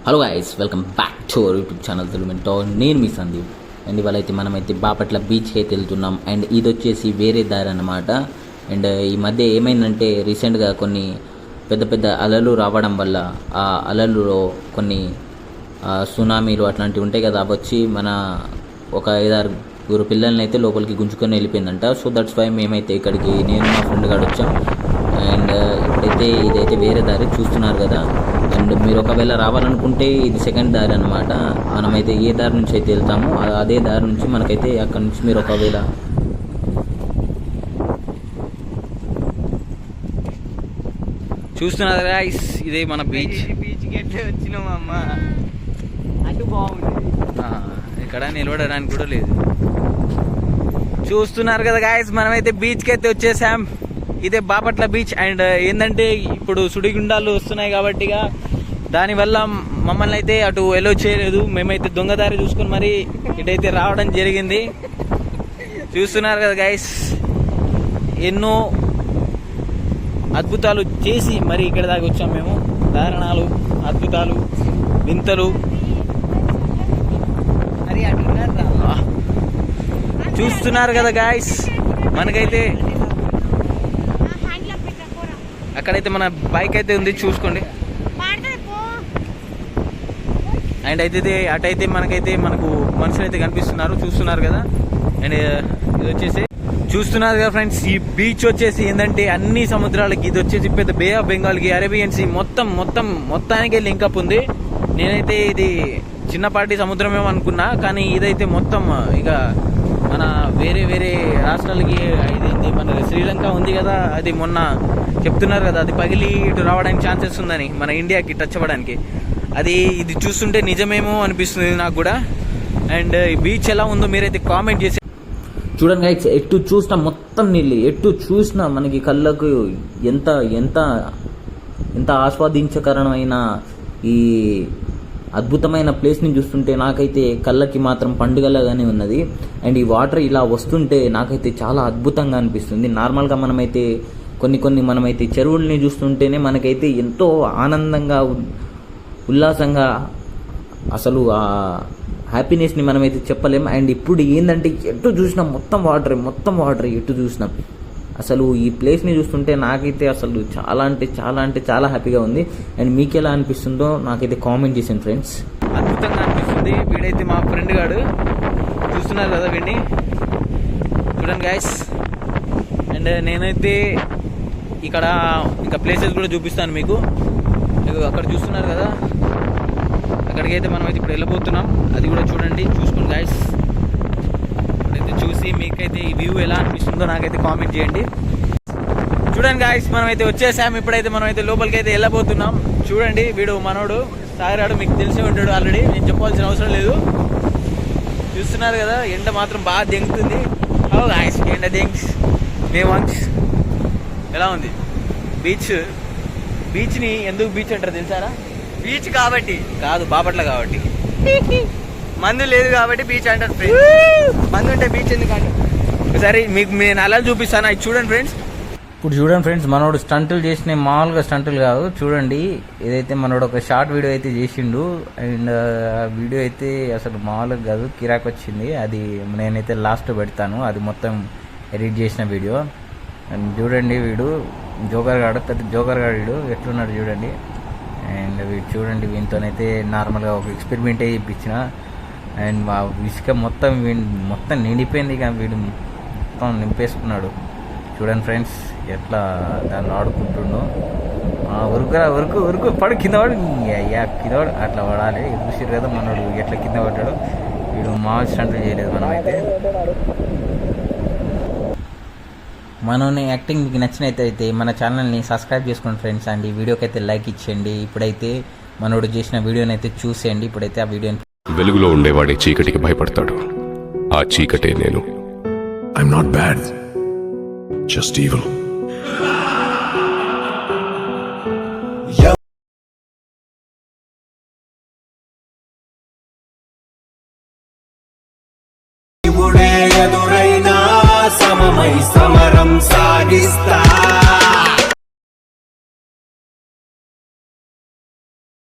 Hello guys, welcome back to our YouTube channel Telugumento. నేను మీ Sandeep. And ఇవాళ అయితే మనమైతే బాపట్ల బీచ్కి అయితే వెళ్తున్నాం. అండ్ ఇది వచ్చేసి వేరే దారి అన్నమాట. అండ్ ఈ మధ్య ఏమైందంటే రీసెంట్గా కొన్ని పెద్ద పెద్ద అలలు రావడం వల్ల ఆ అలలులో కొన్ని సునామీలు అట్లాంటివి ఉంటాయి కదా, అవి వచ్చి మన ఒక 5-6 పిల్లల్ని అయితే లోపలికి గుంజుకొని వెళ్ళిపోయిందంట. సో దట్స్ వై మేమైతే ఇక్కడికి నేను మా ఫ్రెండ్ గారు వచ్చాం. అండ్ ఇప్పుడైతే ఇదైతే వేరే దారి చూస్తున్నారు కదా. అండ్ మీరు ఒకవేళ రావాలనుకుంటే ఇది సెకండ్ దారి అనమాట. మనమైతే ఏ దారి నుంచి అయితే వెళ్తామో అదే దారి నుంచి మనకైతే అక్కడ నుంచి మీరు ఒకవేళ చూస్తున్నారు గైస్, ఇదే మన బీచ్కి ఎట్లా వచ్చినాం అమ్మ. అటు బాగుంది, ఇక్కడ నిలబడడానికి కూడా లేదు. చూస్తున్నారు కదా గైస్, మనమైతే బీచ్కి అయితే వచ్చేసాం. ఇదే బాపట్ల బీచ్. అండ్ ఏంటంటే ఇప్పుడు సుడిగుండాలు వస్తున్నాయి కాబట్టి దానివల్ల మమ్మల్ని అయితే అటు ఎలో చేయలేదు. మేమైతే దొంగదారి చూసుకొని మరి ఇటైతే రావడం జరిగింది. చూస్తున్నారు కదా గైస్, ఎన్నో అద్భుతాలు చేసి మరి ఇక్కడ దాకా వచ్చాం మేము. దారుణాలు, అద్భుతాలు, వింతలు చూస్తున్నారు కదా గైస్. మనకైతే అక్కడైతే మన బైక్ అయితే ఉంది, చూసుకోండి. అండ్ అయితే అటైతే మనకు మనుషులు అయితే కనిపిస్తున్నారు, చూస్తున్నారు కదా. అండ్ ఇది వచ్చేసి చూస్తున్నారు కదా ఫ్రెండ్స్, ఈ బీచ్ వచ్చేసి ఏంటంటే అన్ని సముద్రాలకి ఇది వచ్చేసి పెద్ద బే ఆఫ్ బెంగాల్కి, అరేబియన్ సీ మొత్తానికి లింకప్ ఉంది. నేనైతే ఇది చిన్నపాటి సముద్రమేమో అనుకున్నా, కానీ ఇదైతే మొత్తం ఇక మన వేరే రాష్ట్రాలకి ఇది మన శ్రీలంక ఉంది కదా, అది మొన్న చెప్తున్నారు కదా, అది పగిలి ఇటు రావడానికి ఛాన్సెస్ ఉందని మన ఇండియాకి టచ్ అవ్వడానికి. ఇది చూస్తుంటే నిజమేమో అనిపిస్తుంది నాకు కూడా. అండ్ ఈ బీచ్ ఎలా ఉందో మీరైతే కామెంట్ చేసి చూడండి గైస్. ఎటు చూసినా మొత్తం నీళ్ళు, ఎటు చూసినా మనకి కళ్ళకు ఎంత ఎంత ఎంత ఆస్వాదించకరమైన ఈ అద్భుతమైన ప్లేస్ని చూస్తుంటే నాకైతే కళ్ళకి మాత్రం పండుగలాగానే ఉన్నది. అండ్ ఈ వాటర్ ఇలా వస్తుంటే నాకైతే చాలా అద్భుతంగా అనిపిస్తుంది. నార్మల్గా మనమైతే కొన్ని మనమైతే చెరువుల్ని చూస్తుంటేనే మనకైతే ఎంతో ఆనందంగా, ఉల్లాసంగా, అసలు ఆ హ్యాపీనెస్ని మనమైతే చెప్పలేం. అండ్ ఇప్పుడు ఏంటంటే ఎటు చూసినాం మొత్తం వాటర్ ఎటు చూసినాం. అసలు ఈ ప్లేస్ని చూస్తుంటే నాకైతే అసలు చాలా హ్యాపీగా ఉంది. అండ్ మీకు ఎలా అనిపిస్తుందో నాకైతే కామెంట్ చేసాను ఫ్రెండ్స్. అద్భుతంగా అనిపిస్తుంది. వీడైతే మా ఫ్రెండ్ గాడు, చూస్తున్నారు కదా వీడిని, చూడండి గైస్. అండ్ నేనైతే ఇక్కడ ఇంకా ప్లేసెస్ కూడా చూపిస్తాను మీకు. అక్కడ చూస్తున్నారు కదా, అక్కడికైతే మనమైతే ఇప్పుడు వెళ్ళబోతున్నాం. అది కూడా చూసుకోండి గైస్. ఇప్పుడైతే చూసి మీకైతే ఈ వ్యూ ఎలా అనిపిస్తుందో నాకైతే కామెంట్ చేయండి. చూడండి గైస్, మనమైతే వచ్చేసాం. ఇప్పుడైతే మనమైతే లోపలికి అయితే వెళ్ళబోతున్నాం. చూడండి, వీడు మనోడు సాగరాడు, మీకు తెలిసే ఉంటాడు ఆల్రెడీ, నేను చెప్పాల్సిన అవసరం లేదు. చూస్తున్నారు కదా, ఎండ మాత్రం బాగా దెంగుతుంది. ఓ గైస్, ఎండ దెంగ్స్ మేము ఎలా ఉంది బీచ్ని ఎందుకు బీచ్ అంటారు తెలుసారా? బీచ్ కాబట్టి కాదు, బాపట్ల కాబట్టి. మందు లేదు కాబట్టి బీచ్ అంటారు ఫ్రెండ్స్. మందు ఉంటే బీచ్ ఎందుకంటే. సరే, మీకు నేను అలా చూపిస్తాను. అది చూడండి ఫ్రెండ్స్. ఇప్పుడు చూడండి ఫ్రెండ్స్, మనోడు స్టంటులు చేసిన మామూలుగా స్టంటులు కాదు. చూడండి, ఇదైతే మనోడు ఒక షార్ట్ వీడియో అయితే చేసిండు. అండ్ ఆ వీడియో అయితే అసలు మామూలుగా కాదు, కిరాక్ వచ్చింది. అది నేనైతే లాస్ట్ పెడతాను, అది మొత్తం ఎడిట్ చేసిన వీడియో. అండ్ చూడండి, వీడు పెద్ద జోకర్ గాడు వీడు ఎట్లున్నాడు చూడండి. అండ్ వీడు చూడండి, వీనితోనైతే నార్మల్గా ఒక ఎక్స్పెరిమెంట్ ఇప్పించిన. అండ్ మా ఇసుక మొత్తం నిండిపోయింది, కానీ వీడు మొత్తం నింపేసుకున్నాడు. చూడండి ఫ్రెండ్స్, ఎట్లా దాన్ని ఆడుకుంటుండో. ఉరుకు పడు, కింద పడు, కింద పడు, అట్లా పడాలి. చూసిరు కదా మనోడు ఎట్లా కింద పడ్డాడు. వీడు మామూలు స్టంట్లు చేయలేదు. మనమైతే మనోని యాక్టింగ్ మీకు నచ్చినట్టయితే మన ఛానల్ని సబ్స్క్రైబ్ చేసుకోండి ఫ్రెండ్స్. అండ్ ఈ వీడియోకి అయితే లైక్ ఇచ్చేయండి. ఇప్పుడైతే మనోడు చేసిన వీడియోని అయితే చూసేయండి. ఇప్పుడైతే ఆ వీడియోని వెలుగులో ఉండేవాడే చీకటికి భయపడతాడు. ఆ చీకటే నేను. I'm not bad, just evil. ఎదురైనా సమమై సమరం సాగిస్తా.